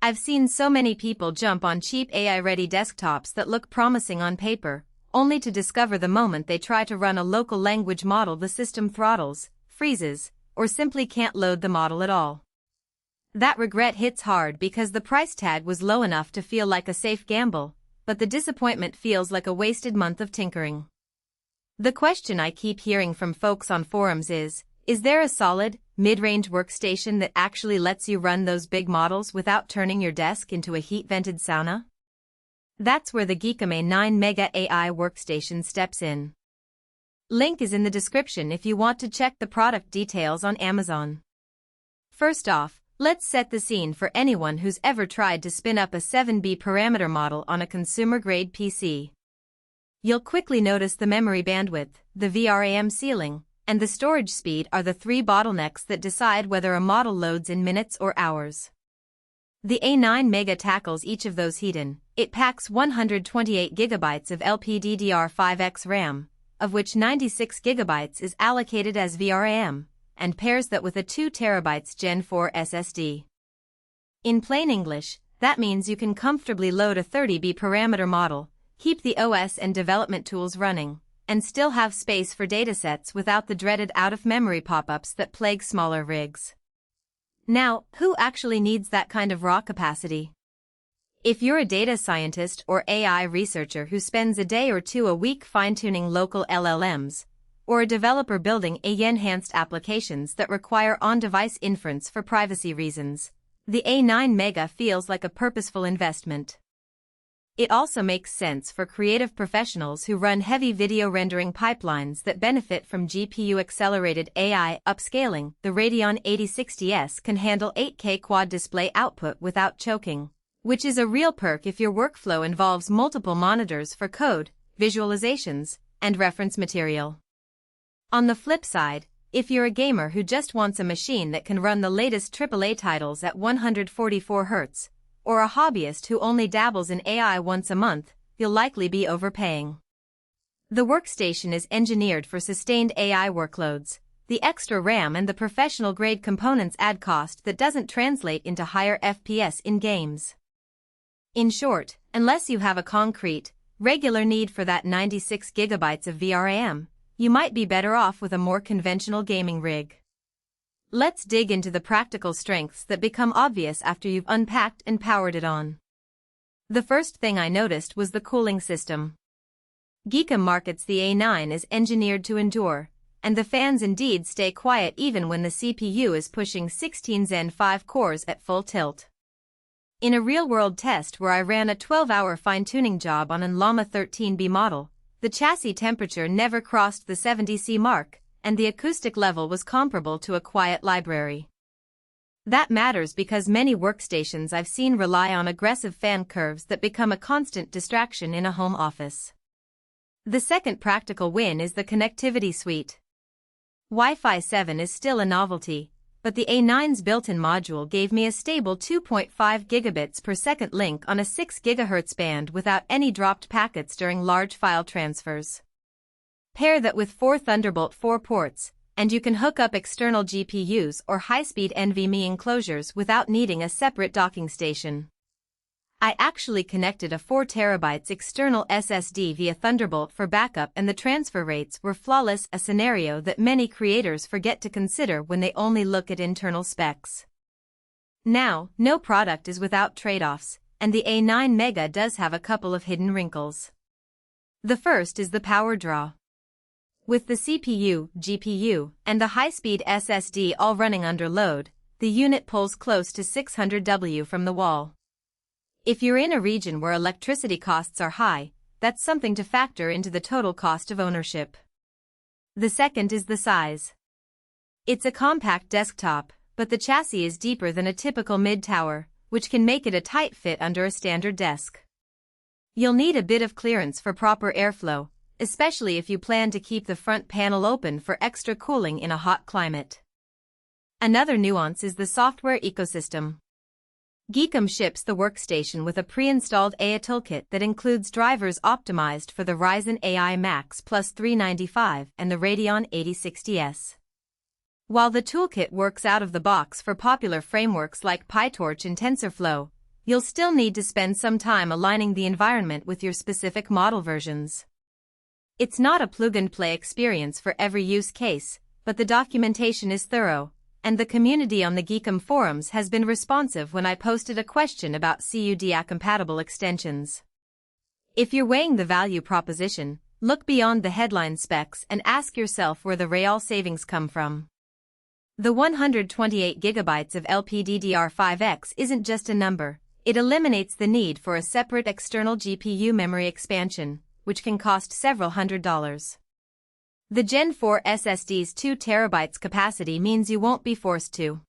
I've seen so many people jump on cheap AI-ready desktops that look promising on paper, only to discover the moment they try to run a local language model the system throttles, freezes, or simply can't load the model at all. That regret hits hard because the price tag was low enough to feel like a safe gamble, but the disappointment feels like a wasted month of tinkering. The question I keep hearing from folks on forums is there a solid, mid-range workstation that actually lets you run those big models without turning your desk into a heat-vented sauna? That's where the GEEKOM A9 Mega AI workstation steps in. Link is in the description if you want to check the product details on Amazon. First off, let's set the scene for anyone who's ever tried to spin up a 7B parameter model on a consumer-grade PC. You'll quickly notice the memory bandwidth, the VRAM ceiling, and the storage speed are the three bottlenecks that decide whether a model loads in minutes or hours. The A9 Mega tackles each of those heat-in. It packs 128 GB of LPDDR5X RAM, of which 96 GB is allocated as VRAM, and pairs that with a 2 TB Gen4 SSD. In plain English, that means you can comfortably load a 30B parameter model, keep the OS and development tools running, and still have space for datasets without the dreaded out-of-memory pop-ups that plague smaller rigs. Now, who actually needs that kind of raw capacity? If you're a data scientist or AI researcher who spends a day or two a week fine-tuning local LLMs, or a developer building AI-enhanced applications that require on-device inference for privacy reasons, the A9 Mega feels like a purposeful investment. It also makes sense for creative professionals who run heavy video rendering pipelines that benefit from GPU-accelerated AI upscaling. The Radeon 8060S can handle 8K quad display output without choking, which is a real perk if your workflow involves multiple monitors for code, visualizations, and reference material. On the flip side, if you're a gamer who just wants a machine that can run the latest AAA titles at 144 Hz, or a hobbyist who only dabbles in AI once a month, you'll likely be overpaying. The workstation is engineered for sustained AI workloads. The extra RAM and the professional-grade components add cost that doesn't translate into higher FPS in games. In short, unless you have a concrete, regular need for that 96 GB of VRAM, you might be better off with a more conventional gaming rig. Let's dig into the practical strengths that become obvious after you've unpacked and powered it on. The first thing I noticed was the cooling system. GEEKOM markets the A9 as engineered to endure, and the fans indeed stay quiet even when the CPU is pushing 16 Zen 5 cores at full tilt. In a real-world test where I ran a 12-hour fine-tuning job on an Llama 13B model, the chassis temperature never crossed the 70°C mark, and the acoustic level was comparable to a quiet library. That matters because many workstations I've seen rely on aggressive fan curves that become a constant distraction in a home office. The second practical win is the connectivity suite. Wi-Fi 7 is still a novelty, but the A9's built-in module gave me a stable 2.5 gigabits per second link on a 6 GHz band without any dropped packets during large file transfers. Pair that with 4 Thunderbolt 4 ports, and you can hook up external GPUs or high-speed NVMe enclosures without needing a separate docking station. I actually connected a 4 TB external SSD via Thunderbolt for backup and the transfer rates were flawless, a scenario that many creators forget to consider when they only look at internal specs. Now, no product is without trade-offs, and the A9 Mega does have a couple of hidden wrinkles. The first is the power draw. With the CPU, GPU, and the high-speed SSD all running under load, the unit pulls close to 600 W from the wall. If you're in a region where electricity costs are high, that's something to factor into the total cost of ownership. The second is the size. It's a compact desktop, but the chassis is deeper than a typical mid-tower, which can make it a tight fit under a standard desk. You'll need a bit of clearance for proper airflow, especially if you plan to keep the front panel open for extra cooling in a hot climate. Another nuance is the software ecosystem. GEEKOM ships the workstation with a pre-installed AI toolkit that includes drivers optimized for the Ryzen AI Max Plus 395 and the Radeon 8060S. While the toolkit works out of the box for popular frameworks like PyTorch and TensorFlow, you'll still need to spend some time aligning the environment with your specific model versions. It's not a plug-and-play experience for every use case, but the documentation is thorough, and the community on the GEEKOM forums has been responsive when I posted a question about CUDA-compatible extensions. If you're weighing the value proposition, look beyond the headline specs and ask yourself where the real savings come from. The 128 GB of LPDDR5X isn't just a number, it eliminates the need for a separate external GPU memory expansion, which can cost several $100s. The Gen4 SSD's 2 TB capacity means you won't be forced to